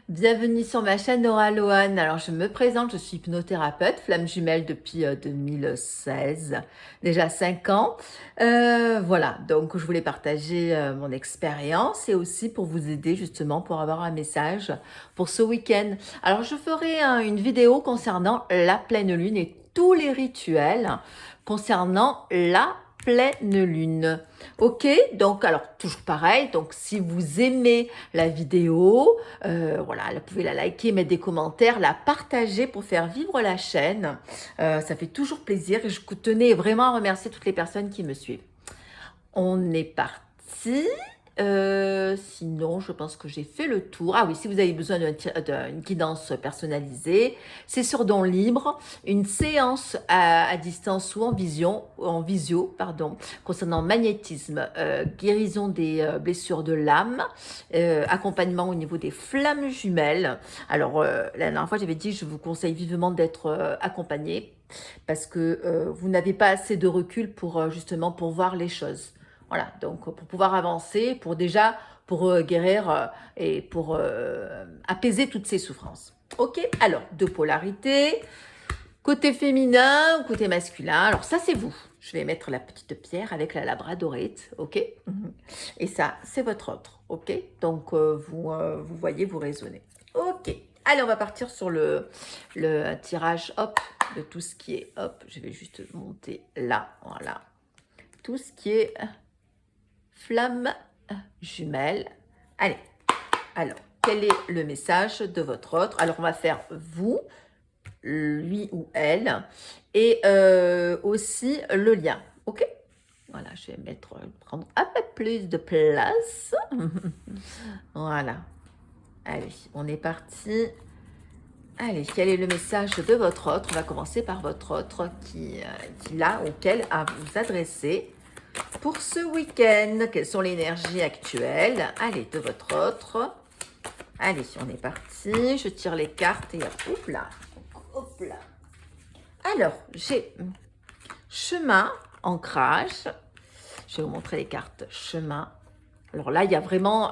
Bienvenue sur ma chaîne Nora Lohan. Alors je me présente, je suis hypnothérapeute, flamme jumelle depuis 2016, déjà 5 ans. Voilà, donc je voulais partager mon expérience et aussi pour vous aider justement pour avoir un message pour ce week-end. Alors je ferai une vidéo concernant la pleine lune et tous les rituels concernant la pleine lune. Ok, donc alors toujours pareil, donc si vous aimez la vidéo, voilà, vous pouvez la liker, mettre des commentaires, la partager pour faire vivre la chaîne. Ça fait toujours plaisir et je tenais vraiment à remercier toutes les personnes qui me suivent. On est parti. Sinon, je pense que j'ai fait le tour. Ah oui, si vous avez besoin d'une guidance personnalisée, c'est sur Don Libre, une séance à distance ou en visio, pardon, concernant magnétisme, guérison des blessures de l'âme, accompagnement au niveau des flammes jumelles. Alors, la dernière fois, j'avais dit, je vous conseille vivement d'être accompagné parce que vous n'avez pas assez de recul pour justement pour voir les choses. Voilà, donc pour pouvoir avancer, pour guérir et pour apaiser toutes ces souffrances. Ok, alors deux polarités, côté féminin ou côté masculin. Alors ça c'est vous. Je vais mettre la petite pierre avec la labradorite, ok. Et ça c'est votre autre, ok. Donc vous voyez, vous raisonnez. Ok, allez on va partir sur le tirage, hop, de tout ce qui est, hop, je vais juste monter là, voilà. Tout ce qui est flamme jumelle. Allez, alors, quel est le message de votre autre? Alors, on va faire vous, lui ou elle, et aussi le lien, ok? Voilà, je vais prendre un peu plus de place. Voilà. Allez, on est parti. Allez, quel est le message de votre autre? On va commencer par votre autre qui l'a ou qu'elle à vous adresser. Pour ce week-end, quelles sont les énergies actuelles? Allez, de votre autre. Allez, on est parti. Je tire les cartes et hop là. Hop là. Alors, j'ai chemin, ancrage. Je vais vous montrer les cartes chemin. Alors là, il y a vraiment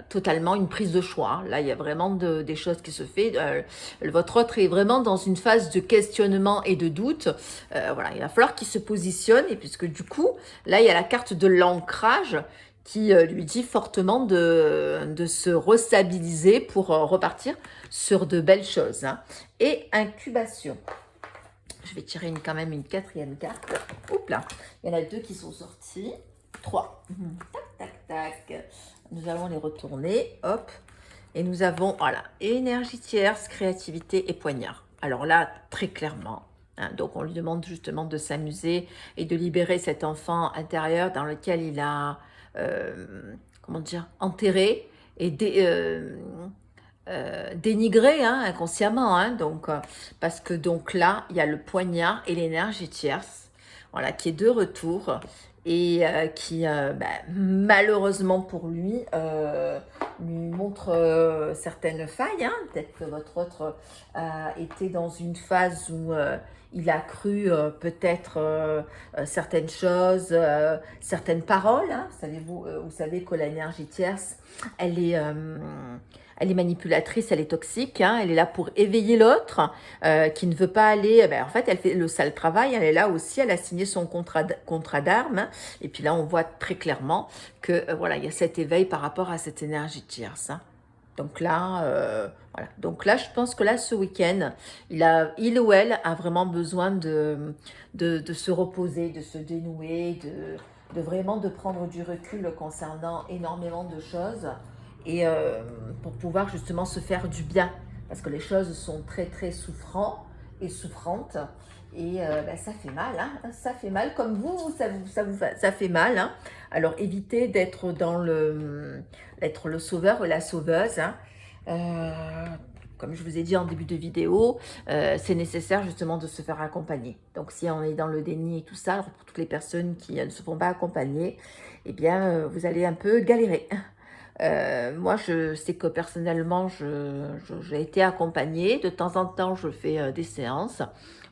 totalement une prise de choix. Là, il y a vraiment des choses qui se font. Votre autre est vraiment dans une phase de questionnement et de doute. Voilà, il va falloir qu'il se positionne. Et puisque du coup, là, il y a la carte de l'ancrage qui lui dit fortement de se restabiliser pour repartir sur de belles choses. Hein. Et incubation. Je vais tirer quand même une quatrième carte. Oups là, il y en a deux qui sont sortis. 3. Tac, tac, tac. Nous allons les retourner. Hop. Et nous avons, voilà, énergie tierce, créativité et poignard. Alors là, très clairement. Hein, donc, on lui demande justement de s'amuser et de libérer cet enfant intérieur dans lequel il a, comment dire, enterré et dénigré hein, inconsciemment. Hein, donc, parce que donc là, il y a le poignard et l'énergie tierce. Voilà, qui est de retour et qui, malheureusement pour lui, lui montre certaines failles. Hein. Peut-être que votre autre était dans une phase où il a cru peut-être certaines choses, certaines paroles. Hein. Vous savez que l'énergie tierce, elle est manipulatrice, elle est toxique, hein, elle est là pour éveiller l'autre qui ne veut pas aller. En fait, elle fait le sale travail, elle est là aussi, elle a signé son contrat d'armes. Hein, et puis là, on voit très clairement que voilà, il y a cet éveil par rapport à cette énergie tierce. Hein. Donc là, voilà. Donc là, je pense que là, ce week-end, il ou elle a vraiment besoin de se reposer, de se dénouer, de vraiment de prendre du recul concernant énormément de choses et pour pouvoir justement se faire du bien parce que les choses sont très très souffrantes et souffrantes et ça fait mal, hein, ça fait mal comme ça fait mal. Hein. Alors évitez d'être d'être le sauveur ou la sauveuse. Hein. Comme je vous ai dit en début de vidéo, c'est nécessaire justement de se faire accompagner. Donc si on est dans le déni et tout ça, alors pour toutes les personnes qui ne se font pas accompagner, eh bien vous allez un peu galérer. Moi, je sais que personnellement, j'ai été accompagnée. De temps en temps, je fais des séances.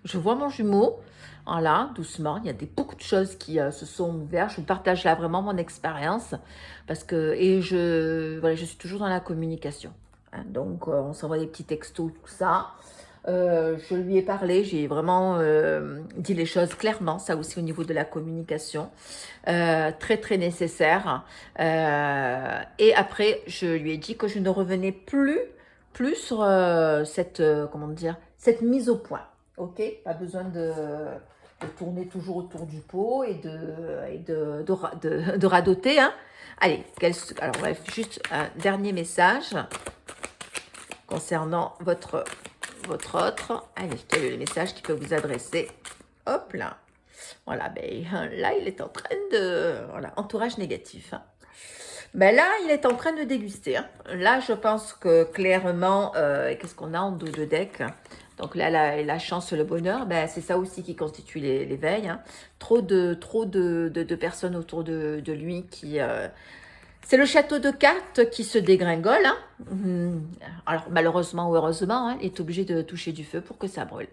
Je vois mon jumeau, voilà, doucement. Il y a beaucoup de choses qui se sont ouvertes. Je vous partage là vraiment mon expérience parce que voilà, je suis toujours dans la communication. hein. Donc, on s'envoie des petits textos, tout ça. Je lui ai parlé, j'ai vraiment dit les choses clairement, ça aussi au niveau de la communication, très très nécessaire. Et après, je lui ai dit que je ne revenais plus sur cette, comment dire, cette mise au point. Ok, pas besoin de tourner toujours autour du pot et de radoter. Hein. Allez, alors bref, juste un dernier message concernant votre autre. Allez, quel est le message qui peut vous adresser? Hop là. Voilà, ben là, il est en train de... Voilà, entourage négatif. Hein. Ben là, il est en train de déguster. Hein. Là, je pense que clairement, qu'est-ce qu'on a en dos de deck? Donc là, la chance, le bonheur, ben, c'est ça aussi qui constitue l'éveil. Hein. Trop de personnes autour de lui qui... c'est le château de cartes qui se dégringole. Hein. Alors, malheureusement ou heureusement, hein, il est obligé de toucher du feu pour que ça brûle.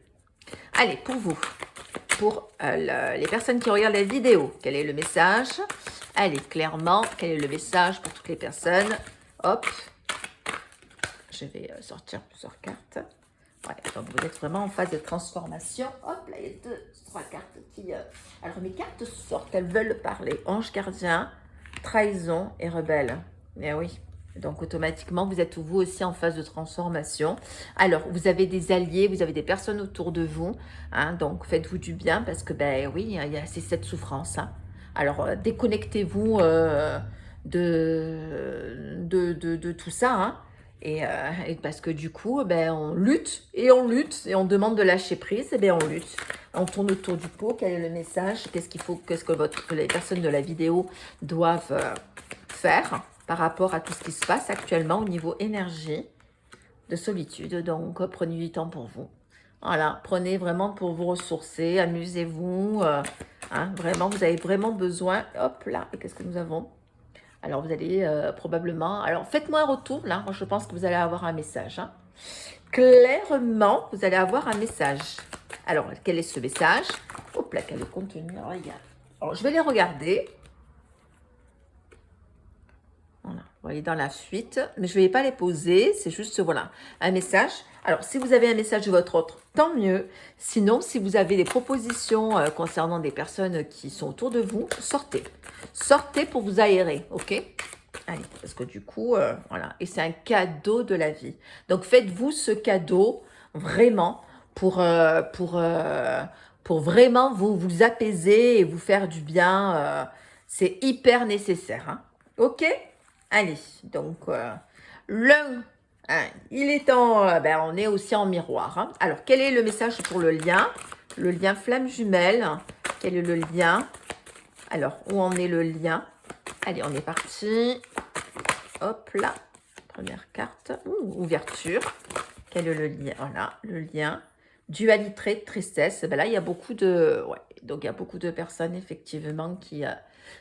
Allez, pour vous, pour les personnes qui regardent la vidéo, quel est le message? Allez, clairement, quel est le message pour toutes les personnes? Hop, je vais sortir plusieurs cartes. Ouais, donc vous êtes vraiment en phase de transformation. Hop, là, il y a 2, 3 cartes qui... Alors, mes cartes sortent, elles veulent parler. Ange gardien, trahison et rebelle. Eh oui. Donc, automatiquement, vous êtes vous aussi en phase de transformation. Alors, vous avez des alliés, vous avez des personnes autour de vous. Hein, donc, faites-vous du bien parce que, ben oui, c'est cette souffrance. Hein. Alors, déconnectez-vous de tout ça. Hein. Et parce que du coup, ben, on lutte et on demande de lâcher prise, et ben, on lutte. On tourne autour du pot, quel est le message, qu'est-ce que les personnes de la vidéo doivent faire par rapport à tout ce qui se passe actuellement au niveau énergie de solitude. Donc, prenez du temps pour vous. Voilà, prenez vraiment pour vous ressourcer, amusez-vous. Hein, vraiment, vous avez vraiment besoin. Hop là, et qu'est-ce que nous avons? Alors, vous allez probablement... Alors, faites-moi un retour, là. Moi, je pense que vous allez avoir un message. Hein. Clairement, vous allez avoir un message. Alors, quel est ce message? Hop là, quel est le contenu? Regarde. Alors, je vais les regarder. Voilà, vous voyez dans la suite. Mais je ne vais pas les poser. C'est juste, voilà, un message. Alors, si vous avez un message de votre autre, tant mieux. Sinon, si vous avez des propositions concernant des personnes qui sont autour de vous, sortez. Sortez pour vous aérer, ok? Allez, parce que du coup, voilà. Et c'est un cadeau de la vie. Donc, faites-vous ce cadeau vraiment pour vraiment vous apaiser et vous faire du bien. C'est hyper nécessaire, hein? Ok? Allez, donc, l'un... Hein, il est en... ben, on est aussi en miroir. Hein. Alors, quel est le message pour le lien? Le lien flamme jumelle. Quel est le lien? Alors, où en est le lien? Allez, on est parti. Hop là. Première carte. Ouh, ouverture. Quel est le lien? Voilà, le lien. Dualité, tristesse. Ben là, il y a beaucoup de... Ouais, donc, il y a beaucoup de personnes, effectivement, qui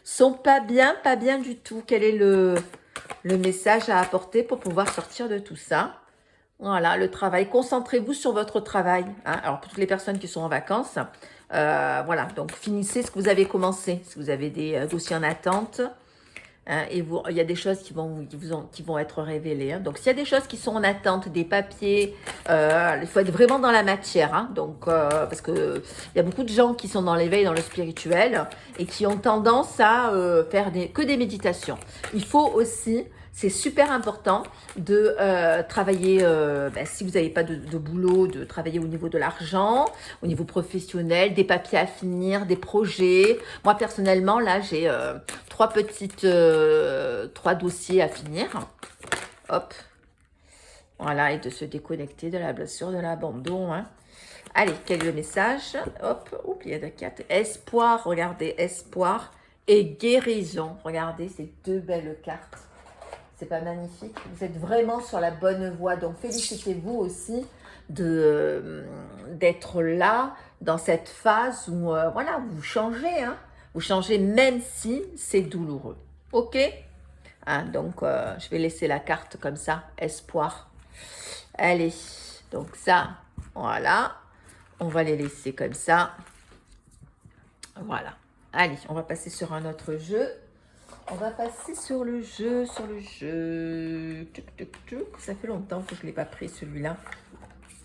sont pas bien du tout. Quel est le message à apporter pour pouvoir sortir de tout ça? Voilà, le travail. Concentrez-vous sur votre travail. Hein. Alors, pour toutes les personnes qui sont en vacances, voilà, donc finissez ce que vous avez commencé. Si vous avez des dossiers en attente, hein, et il y a des choses qui vont être révélées. Hein. Donc, s'il y a des choses qui sont en attente, des papiers, il faut être vraiment dans la matière. Hein. Donc, parce qu'il y a beaucoup de gens qui sont dans l'éveil, dans le spirituel, et qui ont tendance à faire que des méditations. Il faut aussi... C'est super important de travailler, si vous n'avez pas de boulot, de travailler au niveau de l'argent, au niveau professionnel, des papiers à finir, des projets. Moi, personnellement, là, j'ai 3 dossiers à finir. Hop. Voilà, et de se déconnecter de la blessure, de l'abandon. Hein. Allez, quel est le message? Hop, oubliez de 4. Espoir, regardez, espoir et guérison. Regardez ces 2 belles cartes. C'est pas magnifique? Vous êtes vraiment sur la bonne voie. Donc, félicitez-vous aussi d'être là, dans cette phase où, voilà, vous changez. Hein? Vous changez même si c'est douloureux. OK? Hein, donc, je vais laisser la carte comme ça. Espoir. Allez. Donc, ça, voilà. On va les laisser comme ça. Voilà. Allez, on va passer sur un autre jeu. On va passer sur le jeu, Tuc, tuc, tuc. Ça fait longtemps que je ne l'ai pas pris celui-là.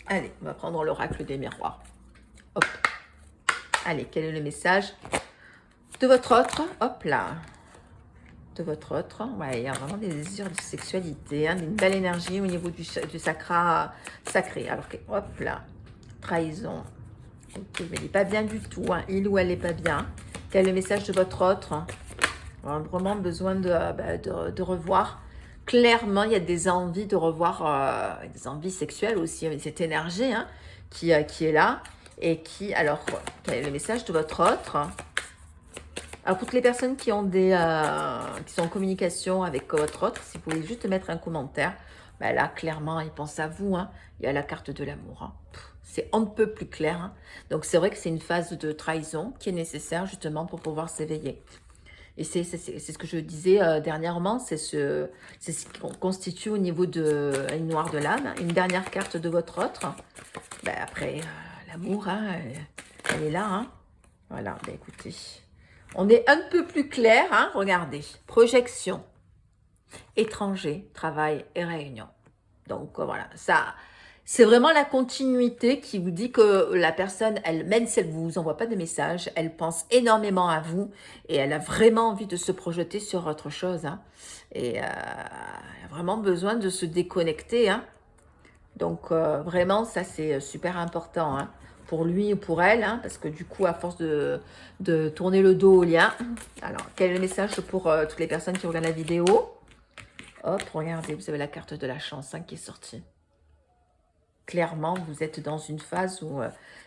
Allez, on va prendre l'oracle des miroirs. Hop. Allez, quel est le message de votre autre? Hop là. De votre autre. Ouais, il y a vraiment des désirs de sexualité, hein, une belle énergie au niveau du sacra sacré. Alors, hop là. Trahison. Ok, mais il n'est pas bien du tout. Hein. Il ou elle n'est pas bien. Quel est le message de votre autre? On a vraiment besoin de revoir. Clairement, il y a des envies de revoir, des envies sexuelles aussi, cette énergie hein, qui est là. Et qui, alors, quel est le message de votre autre? Alors, pour toutes les personnes qui ont qui sont en communication avec votre autre, si vous pouvez juste mettre un commentaire, ben là, clairement, il pense à vous. Hein. Il y a la carte de l'amour. Hein. C'est on ne peut plus clair. Hein. Donc, c'est vrai que c'est une phase de trahison qui est nécessaire justement pour pouvoir s'éveiller. Et c'est ce que je disais dernièrement, c'est ce qui constitue au niveau de la ligne noire de l'âme, une dernière carte de votre autre. Ben après, l'amour, hein, elle est là. Hein. Voilà, ben écoutez, on est un peu plus clair. Hein, regardez, projection, étranger, travail et réunion. Donc voilà, ça... C'est vraiment la continuité qui vous dit que la personne, elle, même si elle ne vous envoie pas de message, elle pense énormément à vous et elle a vraiment envie de se projeter sur autre chose. Hein. Et elle a vraiment besoin de se déconnecter. Hein. Donc vraiment, ça c'est super important hein, pour lui ou pour elle. Hein, parce que du coup, à force de tourner le dos au lien. Alors, quel est le message pour toutes les personnes qui regardent la vidéo? Hop, regardez, vous avez la carte de la chance hein, qui est sortie. Clairement, vous êtes dans une phase où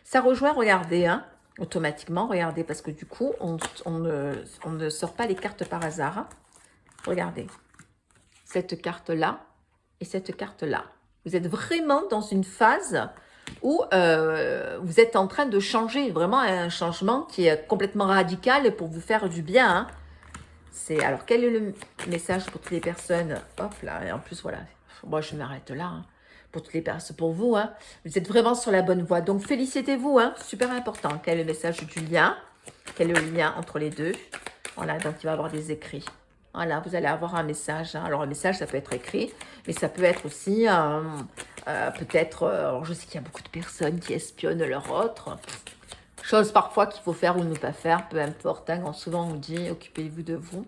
ça rejoint, regardez, hein, automatiquement, regardez, parce que du coup, on ne sort pas les cartes par hasard. Hein. Regardez, cette carte-là et cette carte-là. Vous êtes vraiment dans une phase où vous êtes en train de changer, vraiment un changement qui est complètement radical pour vous faire du bien. Hein. Alors, quel est le message pour toutes les personnes? Hop là, et en plus, voilà, moi je m'arrête là. Hein. Pour toutes les personnes, pour vous, hein. Vous êtes vraiment sur la bonne voie. Donc, félicitez-vous, hein, super important. Quel est le message du lien? Quel est le lien entre les deux? Voilà, donc il va y avoir des écrits. Voilà, vous allez avoir un message. Hein. Alors, un message, ça peut être écrit, mais ça peut être aussi, peut-être, alors je sais qu'il y a beaucoup de personnes qui espionnent leur autre. Chose parfois qu'il faut faire ou ne pas faire, peu importe. Hein, quand souvent on dit, occupez-vous de vous.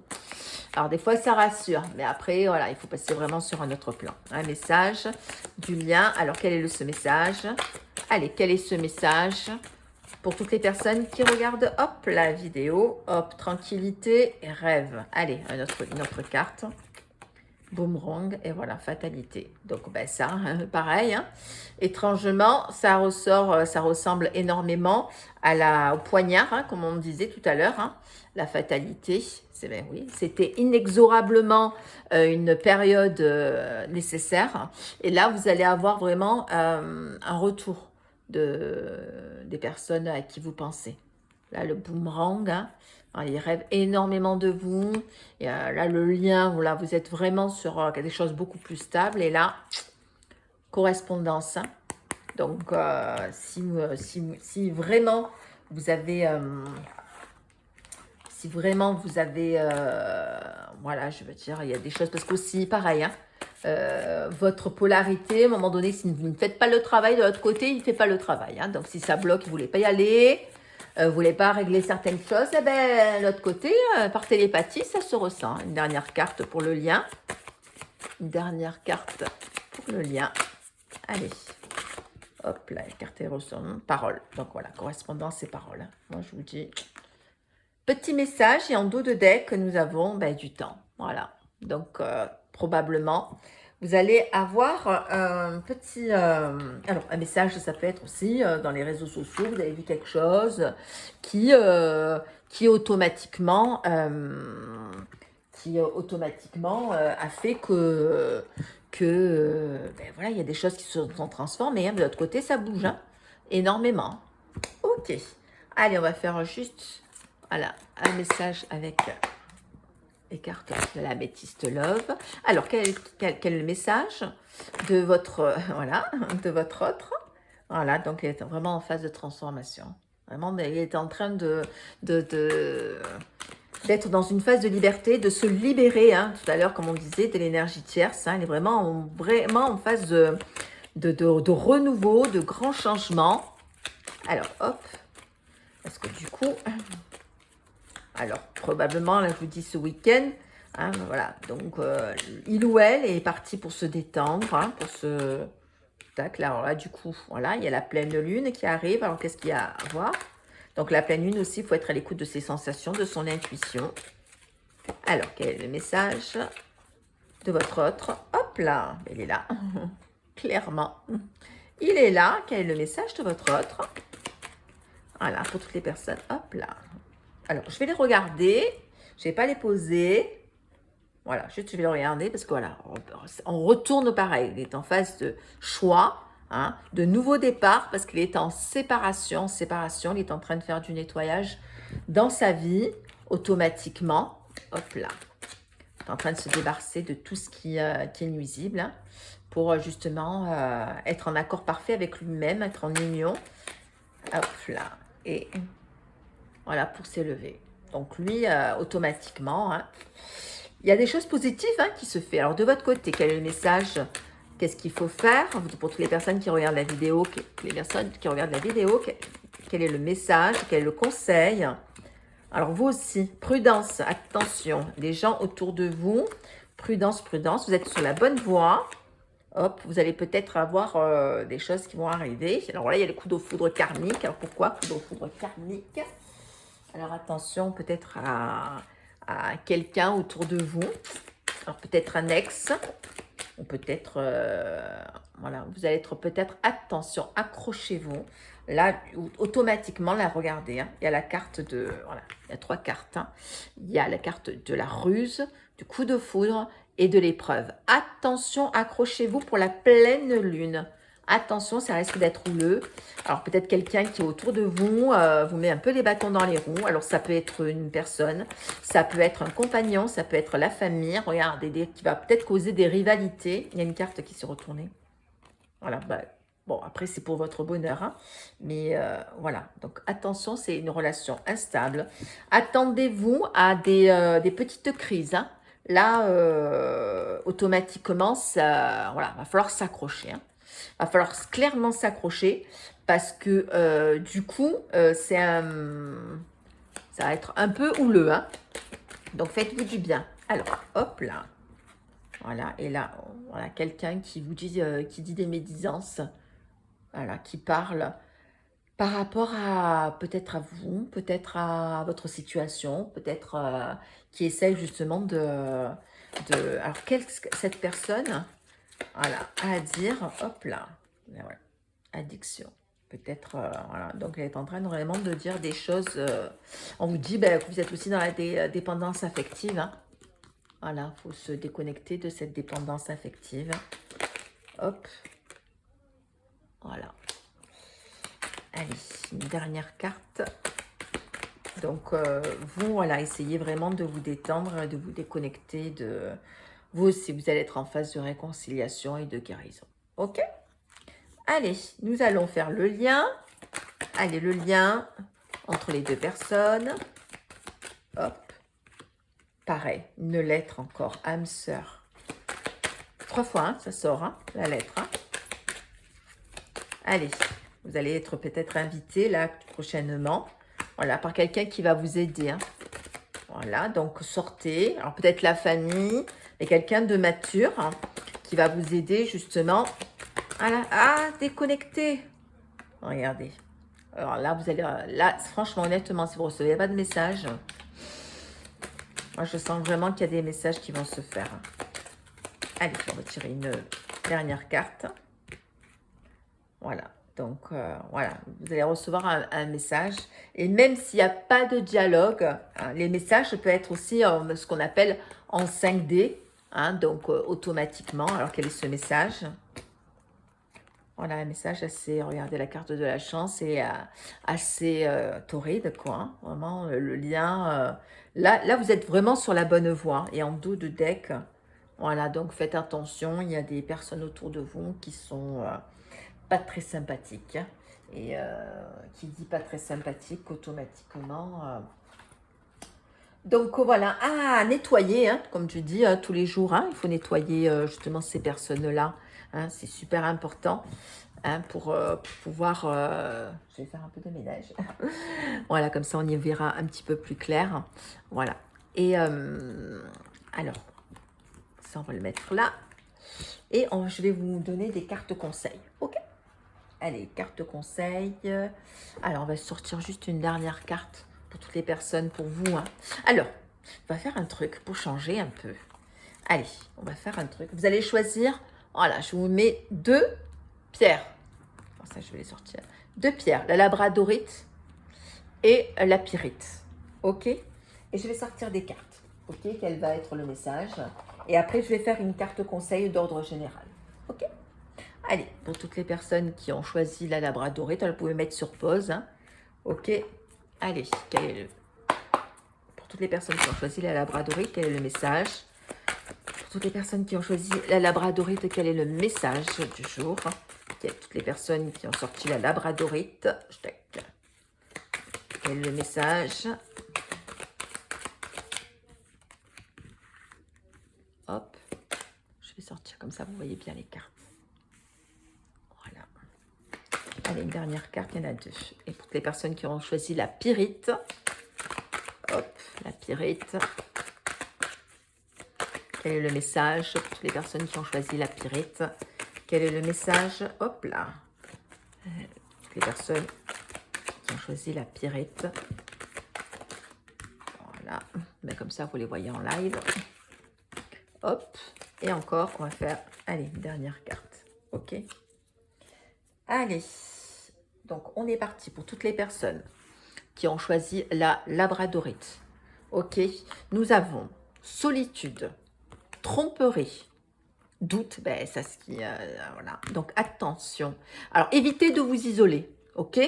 Alors, des fois, ça rassure. Mais après, voilà, il faut passer vraiment sur un autre plan. Un message, du lien. Alors, quel est ce message? Allez, quel est ce message pour toutes les personnes qui regardent, hop, la vidéo. Hop, tranquillité et rêve. Allez, une autre carte. Boomerang, et voilà, fatalité. Donc, ben ça, hein, pareil. Hein. Étrangement, ça ressort, ça ressemble énormément au poignard, hein, comme on disait tout à l'heure. Hein. La fatalité, c'est ben oui, c'était inexorablement une période nécessaire. Et là, vous allez avoir vraiment un retour des personnes à qui vous pensez. Là, le boomerang, hein. Alors, ils rêvent énormément de vous. Et là, le lien, voilà, vous êtes vraiment sur quelque chose de beaucoup plus stable. Et là, correspondance. Hein. Donc, si vraiment vous avez... voilà, je veux dire, il y a des choses... Parce qu'aussi, pareil, hein, votre polarité, à un moment donné, si vous ne faites pas le travail de l'autre côté, il ne fait pas le travail. Hein. Donc, si ça bloque, vous ne voulez pas y aller... vous voulez pas régler certaines choses, eh ben, l'autre côté, par télépathie, ça se ressent. Une dernière carte pour le lien. Une dernière carte pour le lien. Allez. Hop là, la carte est ressent. Parole. Donc voilà, correspondance et parole. Moi, je vous dis. Petit message et en dos de deck, nous avons du temps. Voilà. Donc, probablement... Vous allez avoir un petit... alors, un message, ça peut être aussi dans les réseaux sociaux. Vous avez vu quelque chose qui automatiquement, a fait que voilà, il y a des choses qui se sont transformées. Hein. De l'autre côté, ça bouge hein, énormément. Ok. Allez, on va faire juste voilà, un message avec... les cartes de la métiste love. Alors, quel est le message de votre, voilà, de votre autre? Voilà, donc elle est vraiment en phase de transformation. Vraiment, elle est en train d'être dans une phase de liberté, de se libérer, hein, tout à l'heure, comme on disait, de l'énergie tierce. Hein, elle est vraiment en phase de renouveau, de grands changements. Alors, hop, parce que du coup, alors, probablement, là, je vous dis ce week-end, hein, voilà, donc, il ou elle est parti pour se détendre, hein, pour se... Tac, là, alors là, du coup, voilà, il y a la pleine lune qui arrive. Alors, qu'est-ce qu'il y a à voir? Donc, la pleine lune aussi, il faut être à l'écoute de ses sensations, de son intuition. Alors, quel est le message de votre autre? Hop là, il est là, clairement. Il est là. Quel est le message de votre autre? Voilà, pour toutes les personnes. Hop là. Alors, je vais les regarder. Je ne vais pas les poser. Voilà, juste je vais le regarder parce que voilà, on retourne pareil. Il est en phase de choix, hein, de nouveau départ parce qu'il est en séparation. Séparation, il est en train de faire du nettoyage dans sa vie automatiquement. Hop là. Il est en train de se débarrasser de tout ce qui est nuisible, hein, pour justement être en accord parfait avec lui-même, être en union. Hop là. Et voilà, pour s'élever. Donc lui, automatiquement, hein, il y a des choses positives, hein, qui se font. Alors de votre côté, quel est le message? Qu'est-ce qu'il faut faire? Pour toutes les personnes qui regardent la vidéo, quel est le message? Quel est le conseil? Alors vous aussi, prudence, attention, les gens autour de vous, prudence, prudence, vous êtes sur la bonne voie. Hop, vous allez peut-être avoir des choses qui vont arriver. Alors là, il y a le coup de foudre karmique. Alors pourquoi coup de foudre karmique? Alors attention peut-être à quelqu'un autour de vous. Alors peut-être un ex. Ou peut-être, voilà, vous allez être peut-être, attention, accrochez-vous. Là, automatiquement, là, regardez, hein, il y a la carte de, voilà, il y a 3 cartes. Hein. Il y a la carte de la ruse, du coup de foudre et de l'épreuve. Attention, accrochez-vous pour la pleine lune. Attention, ça risque d'être houleux. Alors, peut-être quelqu'un qui est autour de vous vous met un peu les bâtons dans les roues. Alors, ça peut être une personne, ça peut être un compagnon, ça peut être la famille. Regardez, qui va peut-être causer des rivalités. Il y a une carte qui s'est retournée. Voilà, bah, bon, après, c'est pour votre bonheur. Hein. Mais voilà, donc attention, c'est une relation instable. Attendez-vous à des petites crises. Hein. Là, automatiquement, ça, voilà, va falloir s'accrocher. Hein. Va falloir clairement s'accrocher parce que du coup, ça va être un peu houleux. Hein. Donc, faites-vous du bien. Alors, hop là. Voilà, et là, voilà, quelqu'un qui vous dit, qui dit des médisances, voilà, qui parle par rapport à peut-être à vous, peut-être à votre situation, peut-être qui essaye justement alors, cette personne, voilà, a à dire, hop là, voilà, addiction. Peut-être, voilà, donc elle est en train vraiment de dire des choses, on vous dit ben, que vous êtes aussi dans la dépendance affective, hein. Voilà, il faut se déconnecter de cette dépendance affective. Hop. Voilà. Allez, une dernière carte. Donc, vous, voilà, essayez vraiment de vous détendre, de vous déconnecter de... Vous aussi, vous allez être en phase de réconciliation et de guérison. Ok? Allez, nous allons faire le lien. Allez, le lien entre les deux personnes. Hop. Pareil, une lettre encore, âme sœur. 3 fois, hein, ça sort, hein, la lettre. Hein. Allez, vous allez être peut-être invité là prochainement. Voilà, par quelqu'un qui va vous aider. Hein. Voilà, donc sortez. Alors peut-être la famille, mais quelqu'un de mature, hein, qui va vous aider justement à déconnecter. Regardez. Alors là, vous allez... Là, franchement, honnêtement, si vous ne recevez pas de message... Moi, je sens vraiment qu'il y a des messages qui vont se faire. Allez, on va tirer une dernière carte. Voilà. Donc, voilà. Vous allez recevoir un message. Et même s'il n'y a pas de dialogue, hein, les messages peuvent être aussi ce qu'on appelle en 5D. Hein, donc, automatiquement. Alors, quel est ce message? Voilà, un message assez... Regardez la carte de la chance. Et assez torride, quoi. Hein, vraiment, le lien... Là, vous êtes vraiment sur la bonne voie. Et en dos de deck, voilà, donc faites attention. Il y a des personnes autour de vous qui sont pas très sympathiques. Hein, et qui dit pas très sympathique, automatiquement, Donc voilà, nettoyer, hein, comme tu dis, tous les jours, hein, il faut nettoyer justement ces personnes-là. Hein, c'est super important hein, pour pouvoir... je vais faire un peu de ménage. Voilà, comme ça on y verra un petit peu plus clair. Voilà. Et alors, ça on va le mettre là. Et je vais vous donner des cartes conseils. Ok? Allez, carte conseil. Alors, on va sortir juste une dernière carte pour toutes les personnes, pour vous. Hein. Alors, on va faire un truc pour changer un peu. Allez, on va faire un truc. Vous allez choisir, voilà, je vous mets 2 pierres. Enfin, ça, je vais les sortir. 2 pierres, la labradorite et la pyrite. Ok? Et je vais sortir des cartes. Ok? Quel va être le message? Et après, je vais faire une carte conseil d'ordre général. Ok? Allez, pour toutes les personnes qui ont choisi la labradorite, vous pouvez mettre sur pause. Hein. Ok. Allez, pour toutes les personnes qui ont choisi la labradorite, quel est le message? Pour toutes les personnes qui ont choisi la labradorite, quel est le message du jour? Toutes les personnes qui ont sorti la labradorite, quel est le message? Hop, je vais sortir comme ça, vous voyez bien les cartes. Voilà. Allez, une dernière carte, il y en a 2. Et pour toutes les personnes qui ont choisi la pyrite, hop, la pyrite. Quel est le message pour toutes les personnes qui ont choisi la pyrite? Quel est le message? Hop là. Toutes les personnes qui ont choisi la pyrite. Voilà. Ben, comme ça, vous les voyez en live. Hop. Et encore, on va faire, allez, une dernière carte. Ok. Allez. Donc, on est parti pour toutes les personnes qui ont choisi la labradorite. Ok. Nous avons solitude, tromperie, doute, ben, ça ce qui... voilà. Donc, attention. Alors, évitez de vous isoler, ok?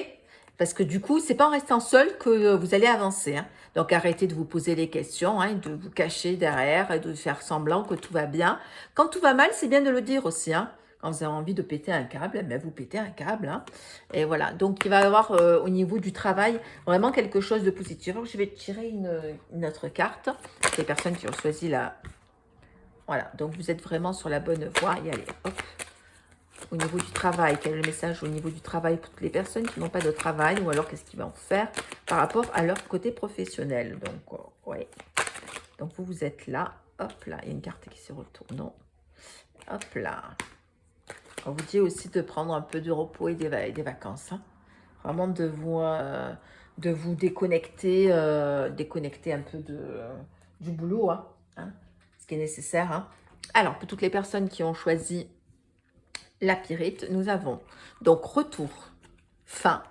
Parce que du coup, c'est pas en restant seul que vous allez avancer. Hein. Donc, arrêtez de vous poser des questions, hein, de vous cacher derrière et de faire semblant que tout va bien. Quand tout va mal, c'est bien de le dire aussi. Hein. Quand vous avez envie de péter un câble, ben, vous pétez un câble. Hein. Et voilà. Donc, il va y avoir au niveau du travail vraiment quelque chose de positif. Alors, je vais tirer une autre carte. Les personnes qui ont choisi la... Voilà, donc vous êtes vraiment sur la bonne voie. Et allez, hop. Au niveau du travail, quel est le message au niveau du travail pour toutes les personnes qui n'ont pas de travail ou alors qu'est-ce qu'ils vont faire par rapport à leur côté professionnel. Donc, ouais. Donc, vous êtes là. Hop là, il y a une carte qui se retourne. Non. Hop là. On vous dit aussi de prendre un peu de repos et des vacances. Hein. Vraiment de vous déconnecter, déconnecter un peu du boulot. Hein, ce qui est nécessaire. Hein. Alors, pour toutes les personnes qui ont choisi la pyrite, nous avons donc retour, fin,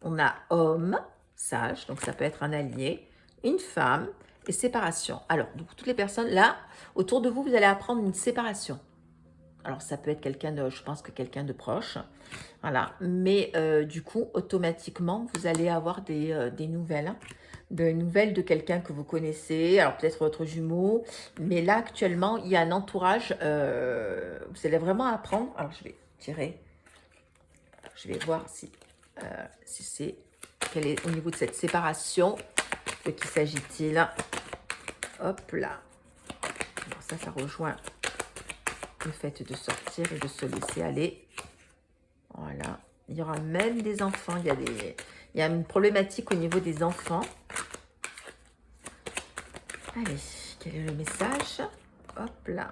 on a homme, sage, donc ça peut être un allié, une femme et séparation. Alors, donc, toutes les personnes, là, autour de vous, vous allez apprendre une séparation. Alors, ça peut être quelqu'un de, je pense que quelqu'un de proche, voilà. Mais du coup, automatiquement, vous allez avoir des nouvelles, hein, de nouvelles de quelqu'un que vous connaissez, alors peut-être votre jumeau, mais là, actuellement, il y a un entourage, vous allez vraiment apprendre, alors je vais tirer, je vais voir si c'est, quel est au niveau de cette séparation, de qui s'agit-il, hop là, alors ça rejoint le fait de sortir et de se laisser aller, voilà, il y aura même des enfants, il y a une problématique au niveau des enfants. Allez, quel est le message? Hop là.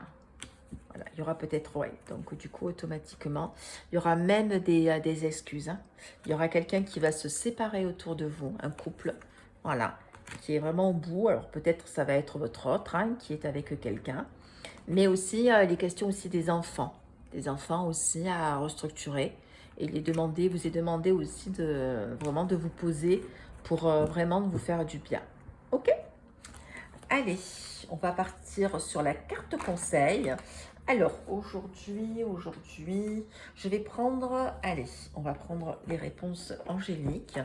Voilà, il y aura peut-être, ouais, donc du coup, automatiquement, il y aura même des excuses. Hein. Il y aura quelqu'un qui va se séparer autour de vous, un couple, voilà, qui est vraiment au bout. Alors peut-être ça va être votre autre, hein, qui est avec quelqu'un. Mais aussi, les questions aussi des enfants aussi à restructurer. Et vous est demandé aussi vraiment de vous poser pour vraiment vous faire du bien. Ok? Allez, on va partir sur la carte conseil. Alors, aujourd'hui, je vais prendre, allez, on va prendre les réponses angéliques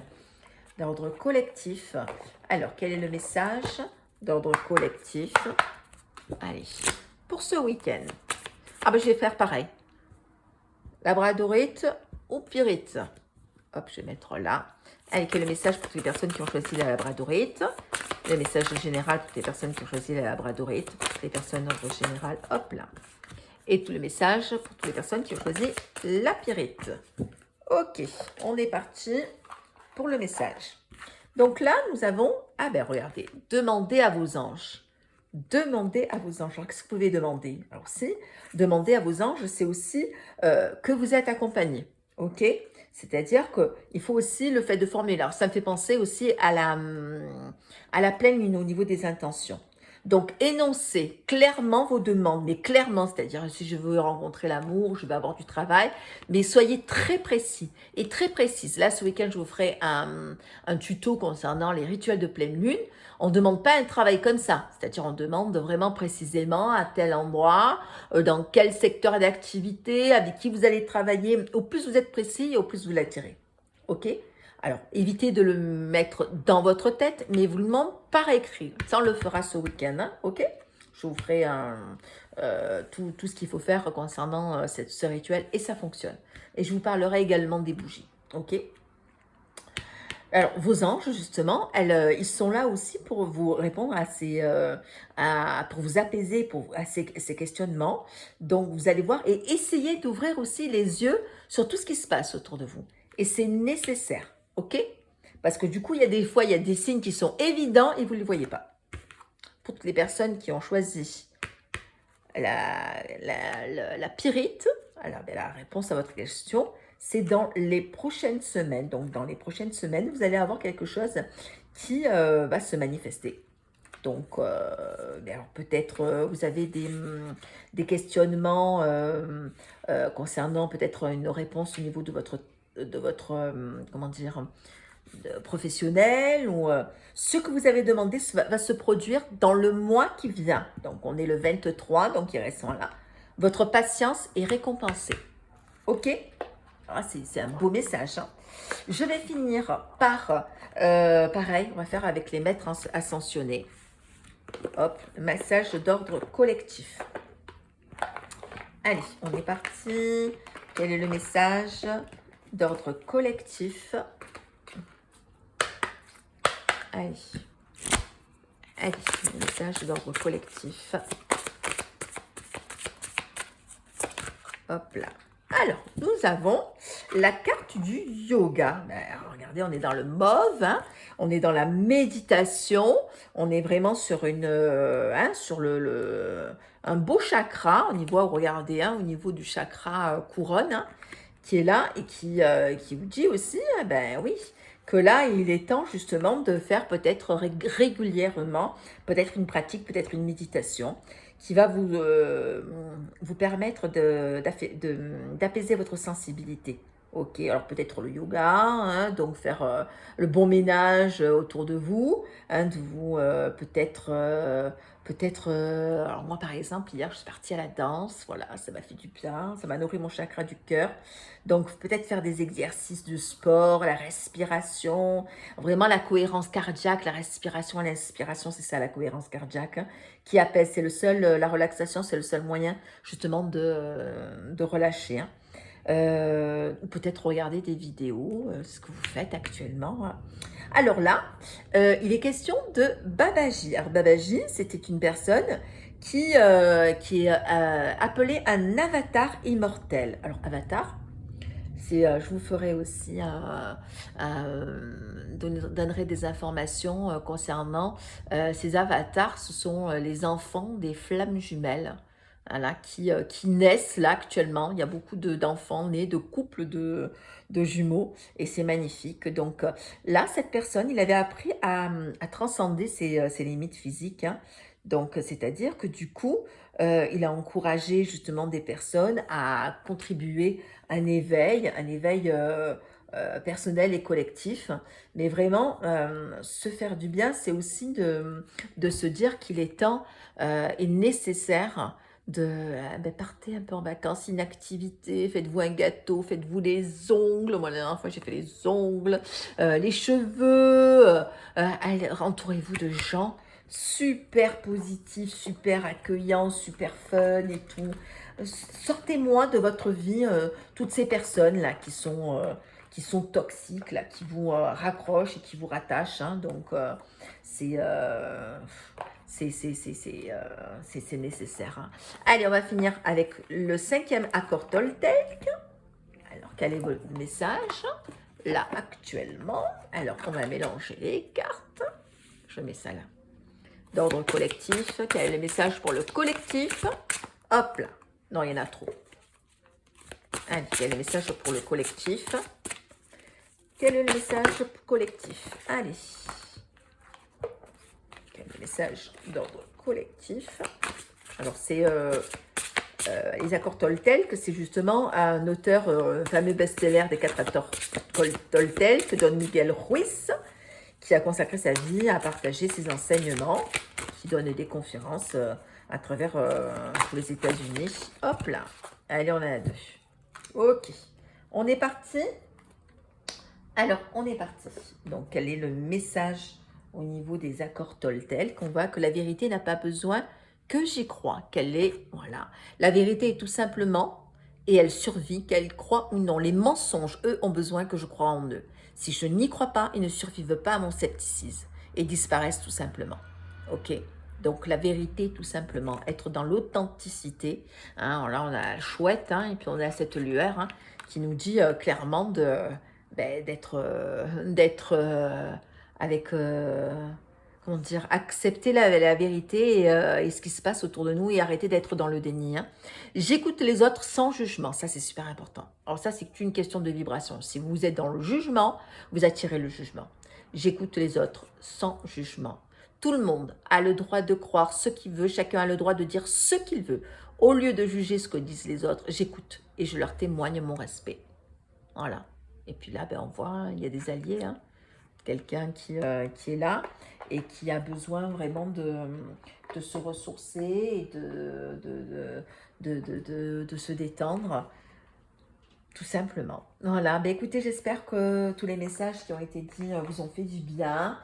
d'ordre collectif. Alors, quel est le message d'ordre collectif? Allez, pour ce week-end. Ah ben, je vais faire pareil. Labradorite ou pyrite? Hop, je vais mettre là. Allez, quel est le message pour toutes les personnes qui ont choisi la labradorite? Le message général pour les personnes qui ont choisi la labradorite, pour toutes les personnes d'ordre général, hop là. Et tout le message pour toutes les personnes qui ont choisi la pyrite. Ok, on est parti pour le message. Donc là, nous avons, ah ben regardez, demandez à vos anges. Demandez à vos anges. Alors, qu'est-ce que vous pouvez demander? Alors, si, demander à vos anges, c'est aussi que vous êtes accompagné. Ok? C'est-à-dire qu'il faut aussi le fait de formuler. Alors, ça me fait penser aussi à la pleine lune au niveau des intentions. Donc, énoncez clairement vos demandes, mais clairement, c'est-à-dire si je veux rencontrer l'amour, je veux avoir du travail, mais soyez très précis et très précise. Là, ce week-end, je vous ferai un tuto concernant les rituels de pleine lune. On ne demande pas un travail comme ça, c'est-à-dire on demande vraiment précisément à tel endroit, dans quel secteur d'activité, avec qui vous allez travailler. Au plus vous êtes précis, au plus vous l'attirez. Ok? Alors, évitez de le mettre dans votre tête, mais vous le demandez par écrit. Ça, on le fera ce week-end, hein, ok? Je vous ferai tout ce qu'il faut faire concernant ce rituel et ça fonctionne. Et je vous parlerai également des bougies, ok? Alors, vos anges, justement, ils sont là aussi pour vous répondre pour vous apaiser à ces questionnements. Donc, vous allez voir et essayez d'ouvrir aussi les yeux sur tout ce qui se passe autour de vous. Et c'est nécessaire, ok? Parce que du coup, il y a des fois, il y a des signes qui sont évidents et vous ne les voyez pas. Pour toutes les personnes qui ont choisi la pyrite, alors ben, la réponse à votre question, c'est dans les prochaines semaines. Donc, dans les prochaines semaines, vous allez avoir quelque chose qui va se manifester. Donc, peut-être vous avez des questionnements concernant peut-être une réponse au niveau de votre comment dire, professionnel ou ce que vous avez demandé va se produire dans le mois qui vient. Donc, on est le 23, donc il reste là. Votre patience est récompensée. Ok? Ah, c'est un beau message. Hein. Je vais finir par, pareil, on va faire avec les maîtres ascensionnés. Hop, massage d'ordre collectif. Allez, on est parti. Quel est le message d'ordre collectif? Allez. Allez, le message d'ordre collectif. Hop là. Alors, nous avons la carte du yoga. Ben, regardez, on est dans le mauve, hein, on est dans la méditation, on est vraiment sur sur un beau chakra. On y voit, regardez, hein, au niveau du chakra couronne, hein, qui est là et qui vous dit aussi, ben oui, que là, il est temps justement de faire peut-être régulièrement, peut-être une pratique, peut-être une méditation, qui va vous permettre d'apaiser votre sensibilité. Ok, alors peut-être le yoga, hein, donc faire le bon ménage autour de vous, hein, de vous alors moi par exemple hier je suis partie à la danse, voilà, ça m'a fait du bien, ça m'a nourri mon chakra du cœur, donc peut-être faire des exercices de sport, la respiration, vraiment la cohérence cardiaque, la respiration et l'inspiration, c'est ça la cohérence cardiaque, hein, qui apaise, c'est le seul, la relaxation c'est le seul moyen justement de relâcher, hein. Peut-être regarder des vidéos, ce que vous faites actuellement. Hein. Alors là, il est question de Babaji. Alors Babaji, c'était une personne qui est appelée un avatar immortel. Alors avatar, je vous ferai aussi, donnerai des informations concernant ces avatars. Ce sont les enfants des flammes jumelles. Voilà, qui naissent là actuellement. Il y a beaucoup d'enfants nés de couples de jumeaux et c'est magnifique. Donc là, cette personne, il avait appris à transcender ses limites physiques. Hein. Donc, c'est-à-dire que du coup, il a encouragé justement des personnes à contribuer à un éveil personnel et collectif. Mais vraiment, se faire du bien, c'est aussi de se dire qu'il est temps et nécessaire partez un peu en vacances, une activité, faites-vous un gâteau, faites-vous les ongles. Moi, la dernière fois, j'ai fait les ongles, les cheveux. Entourez-vous de gens super positifs, super accueillants, super fun et tout. Sortez-moi de votre vie toutes ces personnes-là qui sont toxiques, là, qui vous raccrochent et qui vous rattachent. Hein, donc, c'est nécessaire. Hein. Allez, on va finir avec le 5e accord Toltec. Alors, quel est votre message là actuellement? Alors, on va mélanger les cartes. Je mets ça là. D'ordre collectif. Quel est le message pour le collectif? Hop là. Non, il y en a trop. Allez, quel est le message pour le collectif? Quel est le message collectif? Allez. Quel est le message d'ordre collectif? Alors, c'est les accords Toltec, c'est justement un auteur, fameux best-seller des 4 accords Toltec, Don Miguel Ruiz, qui a consacré sa vie à partager ses enseignements, qui donne des conférences à travers tous les États-Unis. Hop là. Allez, on en a 2. Ok. On est parti. Alors, on est parti. Donc, quel est le message au niveau des accords Toltec? On voit que la vérité n'a pas besoin que j'y crois. Qu'elle est, voilà. La vérité est tout simplement, et elle survit, qu'elle croit ou non. Les mensonges, eux, ont besoin que je croie en eux. Si je n'y crois pas, ils ne survivent pas à mon scepticisme et disparaissent tout simplement. Ok? Donc, la vérité, tout simplement, être dans l'authenticité. Hein, là, on a la chouette, hein, et puis on a cette lueur hein, qui nous dit clairement d'être avec, comment dire, accepter la vérité et ce qui se passe autour de nous et arrêter d'être dans le déni. Hein. J'écoute les autres sans jugement, ça c'est super important. Alors ça c'est une question de vibration. Si vous êtes dans le jugement, vous attirez le jugement. J'écoute les autres sans jugement. Tout le monde a le droit de croire ce qu'il veut, chacun a le droit de dire ce qu'il veut. Au lieu de juger ce que disent les autres, j'écoute et je leur témoigne mon respect. Voilà. Et puis là, on voit, il y a des alliés, hein. Quelqu'un qui est là et qui a besoin vraiment de se ressourcer et de se détendre, tout simplement. Voilà, écoutez, j'espère que tous les messages qui ont été dits vous ont fait du bien.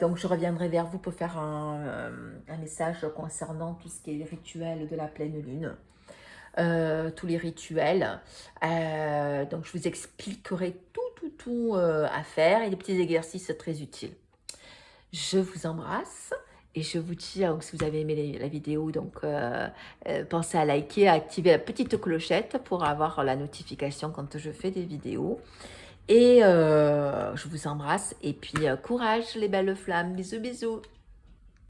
Donc, je reviendrai vers vous pour faire un message concernant tout ce qui est les rituels de la pleine lune. Tous les rituels. Donc, je vous expliquerai tout à faire et des petits exercices très utiles. Je vous embrasse et je vous dis, si vous avez aimé la vidéo, donc pensez à liker, à activer la petite clochette pour avoir la notification quand je fais des vidéos. Et je vous embrasse et puis courage les belles flammes. Bisous, bisous.